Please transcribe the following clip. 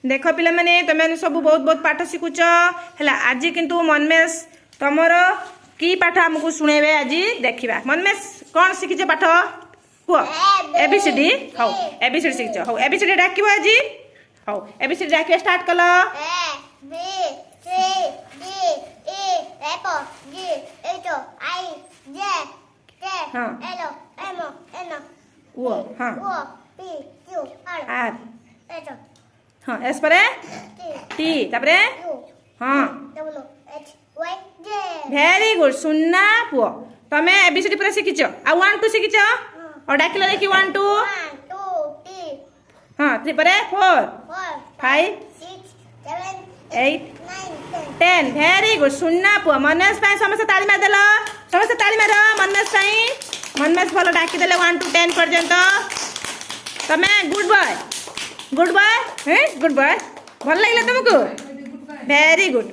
देख पिला माने तुम सब बहुत बहुत पाठ शिखुच है आज किंतु मनमेश तुमर की पाठ आमको शुणेबे आज देखा मनमेश कौन शिखिच पाठ कह एबीसीडी हौ एबीसीडी शिखिच हौ एबीसीडी डाक आज हौ एबीसीडी डाक स्टार्ट कल हाँ एस पर टी तापरे हाँ वेरी गुड सुन्ना पुओ तमे एबीसीडी पूरा शिखिच आ 1 2 शिखिच और डाकिला देखि 1 2 हाँ 3 पर 4 5 8 10 वेरी गुड सुन्ना पुओ मनमेश समस्त ताली मार देल समस्त ताली मार मनमेश भल डाकी देले 1 to 10 पर्यंत तमे गुड बॉय भल लगे तुमको वेरी गुड।